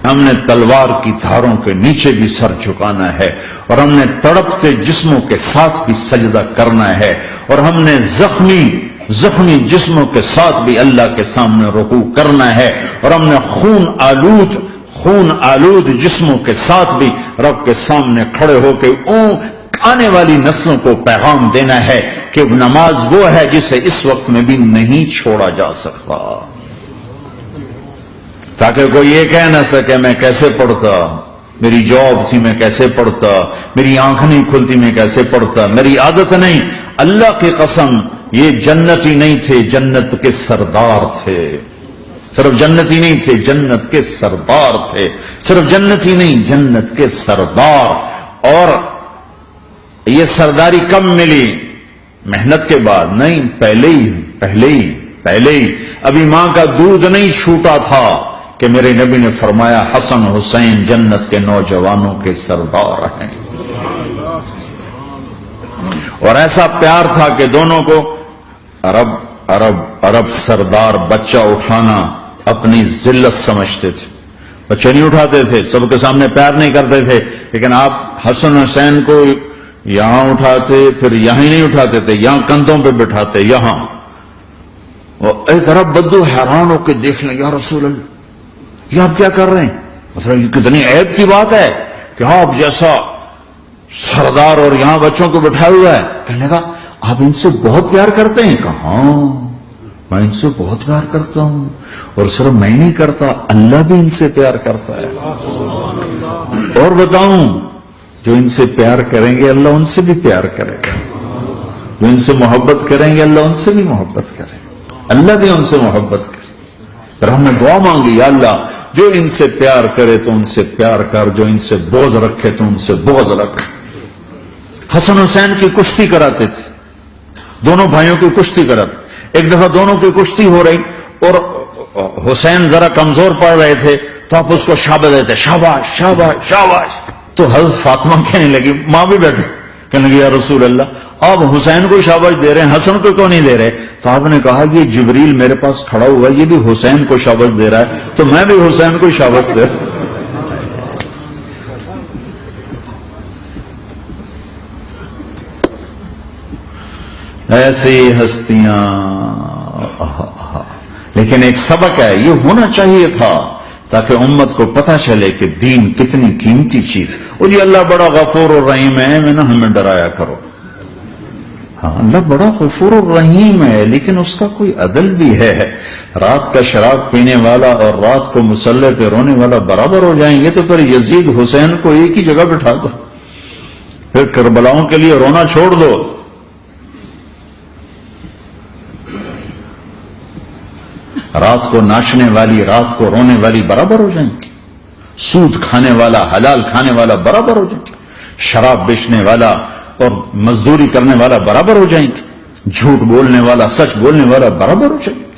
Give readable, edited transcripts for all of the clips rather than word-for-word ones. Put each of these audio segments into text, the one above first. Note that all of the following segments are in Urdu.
ہم نے تلوار کی دھاروں کے نیچے بھی سر جھکانا ہے، اور ہم نے تڑپتے جسموں کے ساتھ بھی سجدہ کرنا ہے، اور ہم نے زخمی جسموں کے ساتھ بھی اللہ کے سامنے رکوع کرنا ہے، اور ہم نے خون آلود جسموں کے ساتھ بھی رب کے سامنے کھڑے ہو کے آنے والی نسلوں کو پیغام دینا ہے کہ نماز وہ ہے جسے اس وقت میں بھی نہیں چھوڑا جا سکتا، تاکہ کوئی یہ کہہ نہ سکے میں کیسے پڑھتا، میری جاب تھی میں کیسے پڑھتا، میری آنکھ نہیں کھلتی میں کیسے پڑھتا، میری عادت نہیں۔ اللہ کی قسم یہ جنتی نہیں تھے، جنت کے سردار تھے، صرف جنتی نہیں تھے، جنت کے سردار تھے، صرف جنتی نہیں، جنت کے سردار۔ اور یہ سرداری کب ملی؟ محنت کے بعد نہیں، پہلے ہی ابھی ماں کا دودھ نہیں چھوٹا تھا کہ میرے نبی نے فرمایا حسن حسین جنت کے نوجوانوں کے سردار ہیں، اور ایسا پیار تھا کہ دونوں کو عرب سردار بچہ اٹھانا اپنی ذلت سمجھتے تھے، بچے نہیں اٹھاتے تھے، سب کے سامنے پیار نہیں کرتے تھے، لیکن آپ حسن حسین کو یہاں اٹھاتے، پھر یہاں ہی نہیں اٹھاتے تھے، یہاں کندھوں پہ بٹھاتے، یہاں۔ اور ایک عرب بدو حیران ہو کے دیکھ لیں، یا رسول اللہ یہ آپ کیا کر رہے ہیں؟ مطلب یہ کتنی عیب کی بات ہے کہ آپ جیسا سردار اور یہاں بچوں کو بٹھایا ہوا ہے۔ کہنے لگا آپ ان سے بہت پیار کرتے ہیں؟ کہا ہاں میں ان سے بہت پیار کرتا ہوں، اور صرف میں نہیں کرتا، اللہ بھی ان سے پیار کرتا ہے۔ اور بتاؤں، جو ان سے پیار کریں گے اللہ ان سے بھی پیار کرے گا، جو ان سے محبت کریں گے اللہ ان سے بھی محبت کرے گا، اللہ بھی ان سے محبت کرے۔ پھر ہم نے دعا مانگی، یا اللہ جو ان سے پیار کرے تو ان سے پیار کر، جو ان سے بغض رکھے تو ان سے بغض رکھ۔ حسن حسین کی کشتی کراتے تھے، دونوں بھائیوں کی کشتی کراتے۔ ایک دفعہ دونوں کی کشتی ہو رہی اور حسین ذرا کمزور پڑ رہے تھے تو آپ اس کو شاباش دیتے، شاباش شاباش شاباش۔ تو حضرت فاطمہ کہنے لگی، ماں بھی بیٹھی تھی، کہنے لگی یا رسول اللہ آپ حسین کو شاباش دے رہے ہیں، حسن کو کیوں نہیں دے رہے؟ تو آپ نے کہا یہ جبریل میرے پاس کھڑا ہوا ہے، یہ بھی حسین کو شاباش دے رہا ہے، تو میں بھی حسین کو شاباش دے رہا ہوں۔ ایسی ہستیاں، لیکن ایک سبق ہے، یہ ہونا چاہیے تھا تاکہ امت کو پتہ چلے کہ دین کتنی قیمتی چیز۔ اور یہ اللہ بڑا غفور الرحیم ہے، میں نہ ہمیں ڈرایا کرو۔ ہاں اللہ بڑا غفور الرحیم ہے، لیکن اس کا کوئی عدل بھی ہے۔ رات کا شراب پینے والا اور رات کو مصلی پہ رونے والا برابر ہو جائیں گے؟ تو پھر یزید حسین کو ایک ہی جگہ بٹھا دو، پھر کربلاؤں کے لیے رونا چھوڑ دو۔ رات کو ناچنے والی، رات کو رونے والی برابر ہو جائیں گے، سود کھانے والا، حلال کھانے والا برابر ہو جائیں گے، شراب بیچنے والا اور مزدوری کرنے والا برابر ہو جائیں گے، جھوٹ بولنے والا سچ بولنے والا برابر ہو جائیں گے۔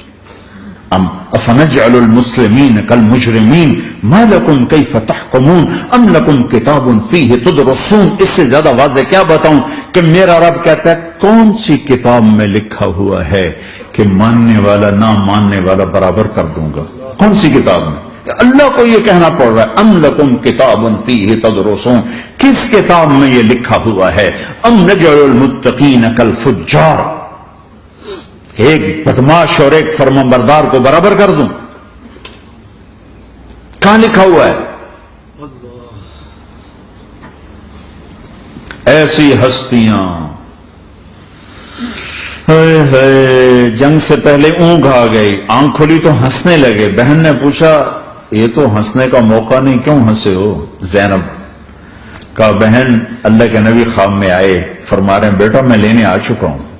افنجعل المسلمین کالمجرمین ما لکم کیف تحکمون ام لکم کتاب فیہ تدرسون۔ اس سے زیادہ واضح کیا بتاؤں کہ میرا رب کہتا ہے کون سی کتاب میں لکھا ہوا ہے کہ ماننے والا نہ ماننے والا برابر کر دوں گا؟ کون سی کتاب میں؟ اللہ کو یہ کہنا پڑ رہا ہے ام لکم کتاب فیہ تدرسون، کس کتاب میں یہ لکھا ہوا ہے؟ ام نجعل المتقین کالفجار، ایک بدماش اور ایک فرمانبردار کو برابر کر دوں؟ کہاں لکھا ہوا ہے؟ ایسی ہستیاں، جنگ سے پہلے اونگ آ گئی، آنکھ کھلی تو ہنسنے لگے۔ بہن نے پوچھا یہ تو ہنسنے کا موقع نہیں، کیوں ہنسے ہو؟ زینب کہا بہن اللہ کے نبی خواب میں آئے، فرما رہے ہیں بیٹا میں لینے آ چکا ہوں۔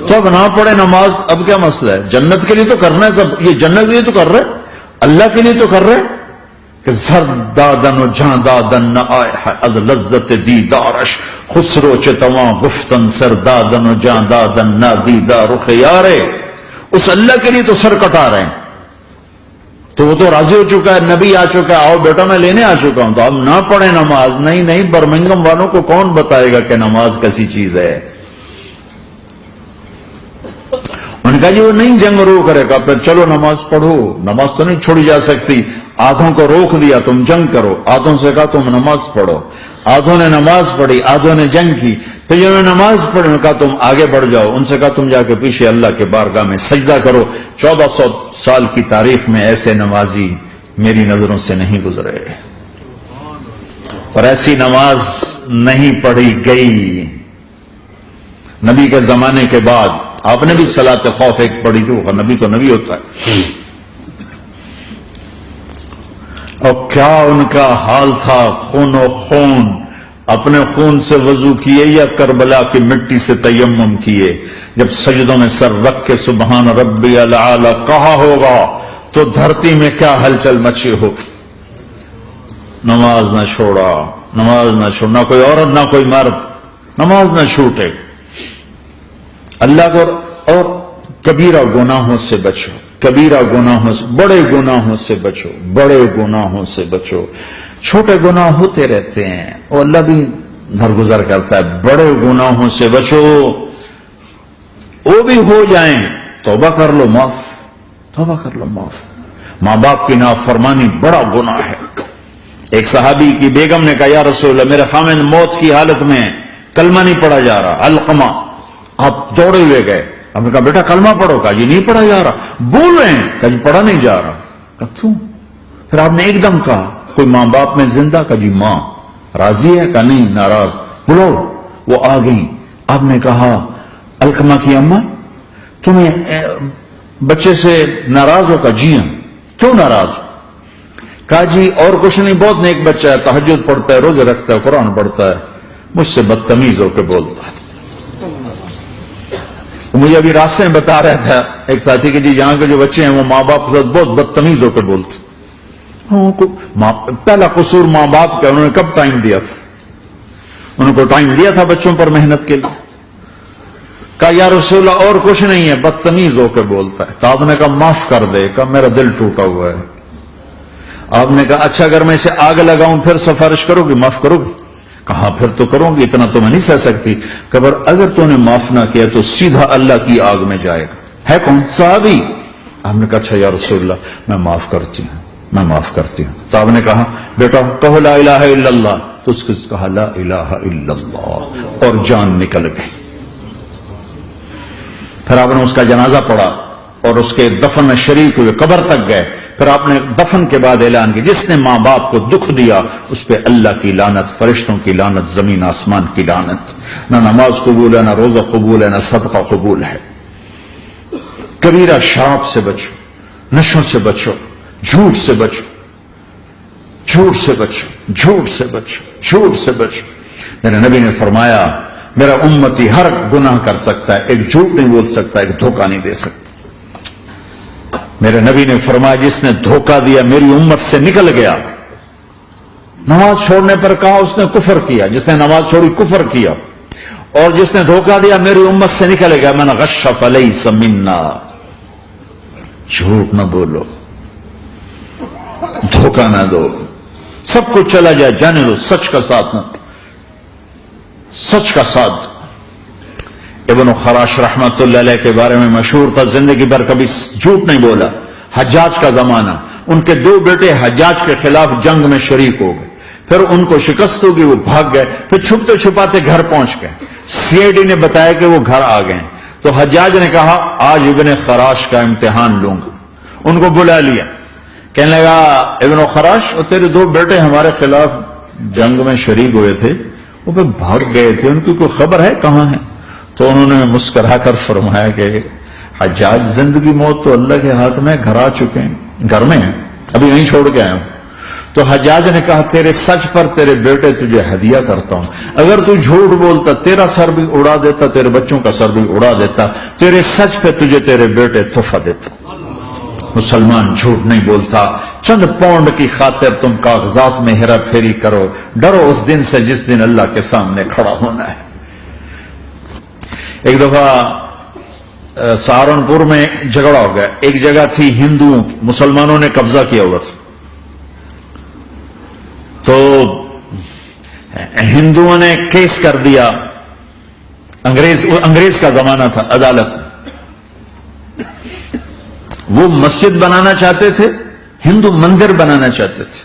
تو اب نہ پڑھے نماز، اب کیا مسئلہ ہے؟ جنت کے لیے تو کرنا ہے سب، یہ جنت کے لیے تو کر رہے، اللہ کے لیے تو کر رہے کہ زر دادن و جان دادن نہ آئے از لذت دیدارش، خسرو چتواں گفتن سر دادن و جان دادن نہ دیدار خیارے۔ اس اللہ کے لیے تو سر کٹا رہے ہیں، تو وہ تو راضی ہو چکا ہے، نبی آ چکا ہے، آؤ بیٹا میں لینے آ چکا ہوں، تو اب نہ پڑھے نماز؟ نہیں، برمنگم والوں کو کون بتائے گا کہ نماز کیسی چیز ہے؟ ان کا جی وہ نہیں جنگ رو کرے گا، پھر چلو نماز پڑھو، نماز تو نہیں چھوڑی جا سکتی۔ آدھوں کو روک دیا تم جنگ کرو، آدھوں سے کہا تم نماز پڑھو، آدھوں نے نماز پڑھی، آدھوں نے جنگ کی، پھر جنہوں نے نماز پڑھی انہوں نے کہا تم آگے بڑھ جاؤ، ان سے کہا تم جا کے پیچھے اللہ کے بارگاہ میں سجدہ کرو۔ 1400 سال کی تاریخ میں ایسے نمازی میری نظروں سے نہیں گزرے، اور ایسی نماز نہیں پڑھی گئی نبی کے زمانے کے بعد۔ آپ نے بھی صلاۃ خوف ایک پڑھی تھی، وہ نبی تو نبی ہوتا ہے، اور کیا ان کا حال تھا، خون و خون، اپنے خون سے وضو کیے یا کربلا کی مٹی سے تیمم کیے؟ جب سجدوں میں سر رکھ کے سبحان ربی الاعلی کہا ہوگا تو دھرتی میں کیا ہلچل مچی ہوگی۔ نماز نہ چھوڑا، نماز نہ چھوڑنا، کوئی عورت نہ کوئی مرد، نماز نہ چھوٹے، اللہ کو، اور کبیرہ گناہوں سے بچو، کبیرہ گناہوں سے، بڑے گناہوں سے بچو، بڑے گناہوں سے بچو۔ چھوٹے گناہ ہوتے رہتے ہیں اور اللہ بھی درگزر کرتا ہے، بڑے گناہوں سے بچو، وہ بھی ہو جائیں توبہ کر لو معاف، توبہ کر لو معاف۔ ماں باپ کی نافرمانی بڑا گناہ ہے۔ ایک صحابی کی بیگم نے کہا یا رسول اللہ میرے خامند موت کی حالت میں کلمہ نہیں پڑھا جا رہا، علقمہ، آپ دوڑے ہوئے گئے، آپ نے کہا بیٹا کلمہ پڑھو، کہا جی نہیں پڑھا جا رہا، بول رہے ہیں، کہا جی پڑھا نہیں جا رہا، کہا کیوں؟ پھر آپ نے ایک دم کہا کوئی ماں باپ میں زندہ؟ کہا جی ماں راضی ہے؟ کہا نہیں ناراض، بولو، وہ آ گئی۔ آپ نے کہا علقمہ کی اماں تمہیں بچے سے ناراض ہو؟ کہا جی ہاں۔ کیوں ناراض ہو؟ کہا جی اور کچھ نہیں، بہت نیک بچہ ہے، تہجد پڑھتا ہے، روزے رکھتا ہے، قرآن پڑھتا ہے، مجھ سے بدتمیز ہو کے بولتا ہے۔ مجھے ابھی راستے میں بتا رہا تھا ایک ساتھی کہ جی یہاں کے جو بچے ہیں وہ ماں باپ کے ساتھ بہت بدتمیز ہو کے بولتے۔ پہلا قصور ماں باپ کا، انہوں نے کب ٹائم دیا تھا؟ انہوں کو ٹائم دیا تھا بچوں پر محنت کے لیے؟ کہا یا رسول اللہ اور کچھ نہیں ہے، بدتمیز ہو کے بولتا ہے۔ تو آپ نے کہا معاف کر دے، کہا میرا دل ٹوٹا ہوا ہے۔ آپ نے کہا اچھا اگر میں اسے آگ لگاؤں پھر سفارش کرو گی، معاف کرو گی؟ کہا پھر تو کروں گی، اتنا تو میں نہیں سہ سکتی۔ کہ اگر تو نے معاف نہ کیا تو سیدھا اللہ کی آگ میں جائے گا۔ ہے کون؟ صحابی۔ آپ نے کہا اچھا یا رسول اللہ میں معاف کرتی ہوں، میں معاف کرتی ہوں۔ تو آپ نے کہا بیٹا کہو لا الہ الا اللہ، تو اس نے کہا لا الہ الا اللہ، اور جان نکل گئی۔ پھر آپ نے اس کا جنازہ پڑھا اور اس کے دفن میں شریک ہوئے، قبر تک گئے۔ پھر آپ نے دفن کے بعد اعلان کیا جس نے ماں باپ کو دکھ دیا اس پہ اللہ کی لعنت، فرشتوں کی لعنت، زمین آسمان کی لعنت۔ نہ نماز قبول ہے، نہ روزہ قبول ہے، نہ صدقہ قبول ہے۔ کبیرہ شراب سے بچو، نشوں سے بچو، جھوٹ سے بچو، جھوٹ سے بچو، جھوٹ سے بچو، جھوٹ سے بچو۔ میرے نبی نے فرمایا میرا امتی ہر گناہ کر سکتا ہے، ایک جھوٹ نہیں بول سکتا، ایک دھوکہ نہیں دے سکتا۔ میرے نبی نے فرمایا جس نے دھوکہ دیا میری امت سے نکل گیا۔ نماز چھوڑنے پر کہا اس نے کفر کیا، جس نے نماز چھوڑی کفر کیا، اور جس نے دھوکہ دیا میری امت سے نکل گیا۔ من غش فلیس منا، جھوٹ نہ بولو، دھوکہ نہ دو، سب کچھ چلا جائے جانے دو، سچ کا ساتھ نہ، سچ کا ساتھ۔ ابن خراش رحمت اللہ علیہ کے بارے میں مشہور تھا، زندگی بھر کبھی جھوٹ نہیں بولا۔ حجاج کا زمانہ، ان کے 2 بیٹے حجاج کے خلاف جنگ میں شریک ہو گئے، پھر ان کو شکست ہوگی، وہ بھاگ گئے، پھر چھپتے چھپاتے گھر پہنچ گئے۔ سی آئی ڈی نے بتایا کہ وہ گھر آ گئے، تو حجاج نے کہا آج ابن خراش کا امتحان لوں گا۔ ان کو بلا لیا، کہنے لگا ابن خراش اور تیرے 2 بیٹے ہمارے خلاف جنگ میں شریک ہوئے تھے، وہ پہ بھاگ گئے تھے، ان کی کوئی خبر ہے کہاں ہے؟ تو انہوں نے مسکرا کر فرمایا کہ حجاج زندگی موت تو اللہ کے ہاتھ میں، گھر آ چکے ہیں، گھر میں ہیں، ابھی یہیں چھوڑ کے آیا ہوں۔ تو حجاج نے کہا تیرے سچ پر تیرے بیٹے تجھے ہدیہ کرتا ہوں، اگر تو جھوٹ بولتا تیرا سر بھی اڑا دیتا، تیرے بچوں کا سر بھی اڑا دیتا، تیرے سچ پہ تجھے تیرے بیٹے تحفہ دیتا۔ مسلمان جھوٹ نہیں بولتا۔ چند پاؤنڈ کی خاطر تم کاغذات میں ہیرا پھیری کرو، ڈرو اس دن سے جس دن اللہ کے سامنے کھڑا ہونا ہے۔ ایک دفعہ سہارنپور میں جھگڑا ہو گیا، ایک جگہ تھی ہندوؤں، مسلمانوں نے قبضہ کیا ہوا تھا، تو ہندوؤں نے کیس کر دیا، انگریز کا زمانہ تھا، عدالت، وہ مسجد بنانا چاہتے تھے، ہندو مندر بنانا چاہتے تھے.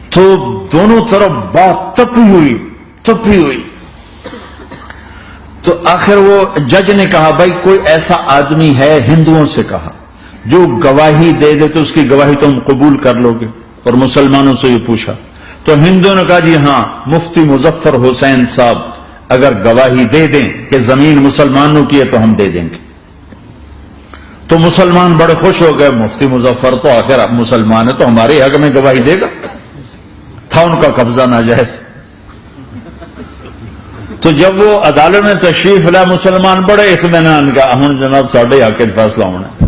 تو دونوں طرف بات تپی ہوئی. تو آخر وہ جج نے کہا بھائی کوئی ایسا آدمی ہے، ہندوؤں سے کہا، جو گواہی دے دے تو اس کی گواہی تم قبول کر لو گے؟ اور مسلمانوں سے یہ پوچھا تو ہندوؤں نے کہا جی ہاں، مفتی مظفر حسین صاحب اگر گواہی دے دیں کہ زمین مسلمانوں کی ہے تو ہم دے دیں گے. تو مسلمان بڑے خوش ہو گئے، مفتی مظفر تو آخر مسلمان ہے تو ہمارے حق میں گواہی دے گا. تھا ان کا قبضہ ناجائز. تو جب وہ عدالت میں تشریف لائے مسلمان بڑے اطمینان کا ہن جناب ساڈے حق میں فیصلہ ہونا،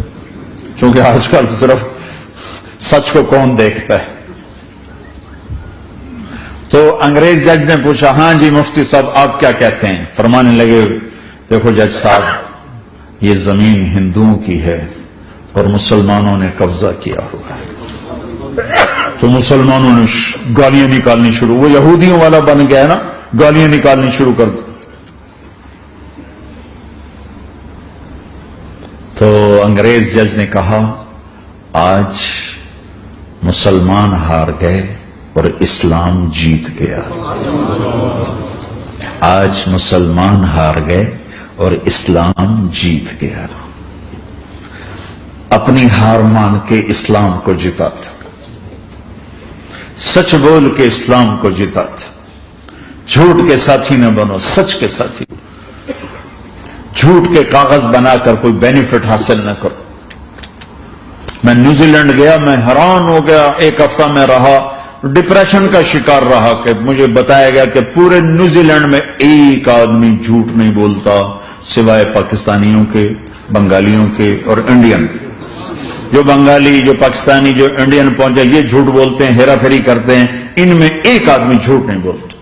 چونکہ آج کل صرف سچ کو کون دیکھتا ہے. تو انگریز جج نے پوچھا ہاں جی مفتی صاحب آپ کیا کہتے ہیں؟ فرمانے لگے دیکھو جج صاحب یہ زمین ہندوؤں کی ہے اور مسلمانوں نے قبضہ کیا ہوا ہے. تو مسلمانوں نے گالیاں نکالنی شروع، وہ یہودیوں والا بن گیا نا، گالیاں نکالنی شروع کر دی. تو انگریز جج نے کہا آج مسلمان ہار گئے اور اسلام جیت گیا. آج مسلمان ہار گئے اور اسلام جیت گیا. اپنی ہار مان کے اسلام کو جیتا تھا، سچ بول کے اسلام کو جیتا تھا. جھوٹ کے ساتھی نہ بنو، سچ کے ساتھی. جھوٹ کے کاغذ بنا کر کوئی بینیفٹ حاصل نہ کرو. میں نیوزی لینڈ گیا، میں حیران ہو گیا. ایک ہفتہ میں رہا، ڈپریشن کا شکار رہا کہ مجھے بتایا گیا کہ پورے نیوزی لینڈ میں ایک آدمی جھوٹ نہیں بولتا سوائے پاکستانیوں کے، بنگالیوں کے اور انڈین. جو بنگالی، جو پاکستانی، جو انڈین پہنچے یہ جھوٹ بولتے ہیں، ہیرا پھیری کرتے ہیں. ان میں ایک آدمی جھوٹ نہیں بولتا.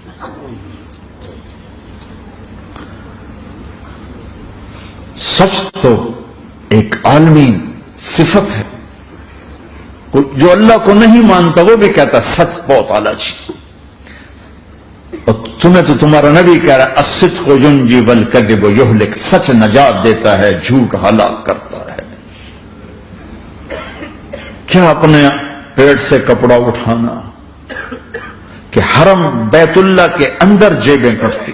سچ تو ایک عالمی صفت ہے. جو اللہ کو نہیں مانتا وہ بھی کہتا سچ بہت اعلیٰ چیز. اور تمہیں تو تمہارا نبی کہہ رہا ہے الصدق ینجی والکذب یہلک، سچ نجات دیتا ہے، جھوٹ ہلاک کرتا ہے. کیا اپنے پیٹ سے کپڑا اٹھانا کہ حرم بیت اللہ کے اندر جیبیں کٹتی،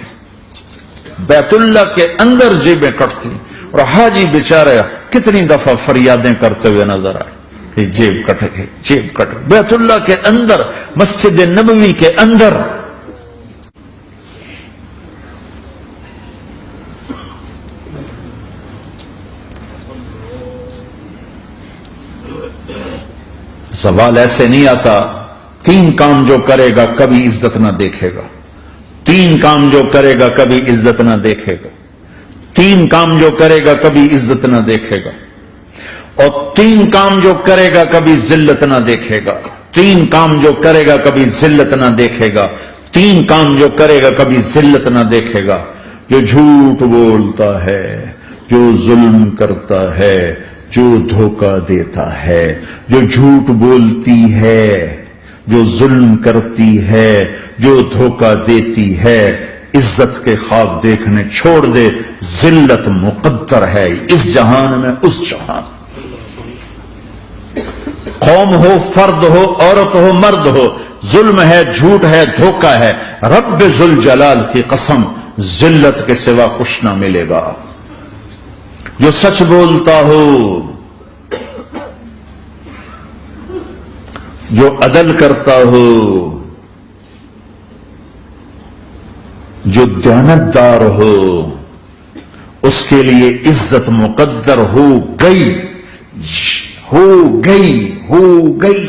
بیت اللہ کے اندر جیبیں کٹتی. اور حاجی بیچارے کتنی دفعہ فریادیں کرتے ہوئے نظر آئے کہ جیب کٹ گئی، جیب کٹ گئی. بیت اللہ کے اندر، مسجد نبوی کے اندر. سوال ایسے نہیں آتا 3 کام جو کرے گا کبھی عزت نہ دیکھے گا، 3 کام جو کرے گا کبھی عزت نہ دیکھے گا، 3 کام جو کرے گا کبھی عزت نہ دیکھے گا، اور 3 کام جو کرے گا کبھی ذلت نہ دیکھے گا. 3 کام جو کرے گا کبھی ذلت نہ دیکھے گا. 3 کام جو کرے گا کبھی ذلت نہ دیکھے گا. جو جھوٹ بولتا ہے، جو ظلم کرتا ہے، جو دھوکہ دیتا ہے، جو جھوٹ بولتی ہے، جو ظلم کرتی ہے، جو دھوکہ دیتی ہے، عزت کے خواب دیکھنے چھوڑ دے. ذلت مقدر ہے اس جہان میں اس جہان. قوم ہو، فرد ہو، عورت ہو، مرد ہو، ظلم ہے، جھوٹ ہے، دھوکہ ہے، رب ذوالجلال کی قسم ذلت کے سوا کچھ نہ ملے گا. جو سچ بولتا ہو، جو عدل کرتا ہو، جو دیانتدار ہو، اس کے لیے عزت مقدر ہو گئی، ہو گئی، ہو گئی.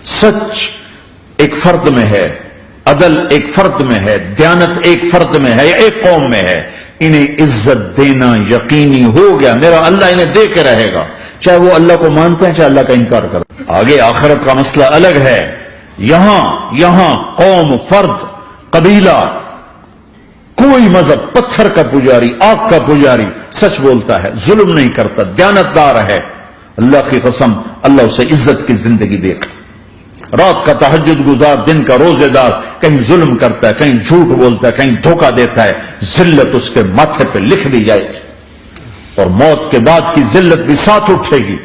سچ ایک فرد میں ہے، عدل ایک فرد میں ہے، دیانت ایک فرد میں ہے یا ایک قوم میں ہے. انہیں عزت دینا یقینی ہو گیا. میرا اللہ انہیں دے کے رہے گا، چاہے وہ اللہ کو مانتے ہیں چاہے اللہ کا انکار کرتے ہیں. آگے آخرت کا مسئلہ الگ ہے. یہاں قوم، فرد، قبیلہ، کوئی مذہب، پتھر کا پجاری، آگ کا پجاری سچ بولتا ہے، ظلم نہیں کرتا، دیانتدار ہے، اللہ کی قسم اللہ اسے عزت کی زندگی دے گا. رات کا تہجد گزار، دن کا روزے دار، کہیں ظلم کرتا ہے، کہیں جھوٹ بولتا ہے، کہیں دھوکہ دیتا ہے، ذلت اس کے ماتھے پہ لکھ دی جائے گی. اور موت کے بعد کی ذلت بھی ساتھ اٹھے گی.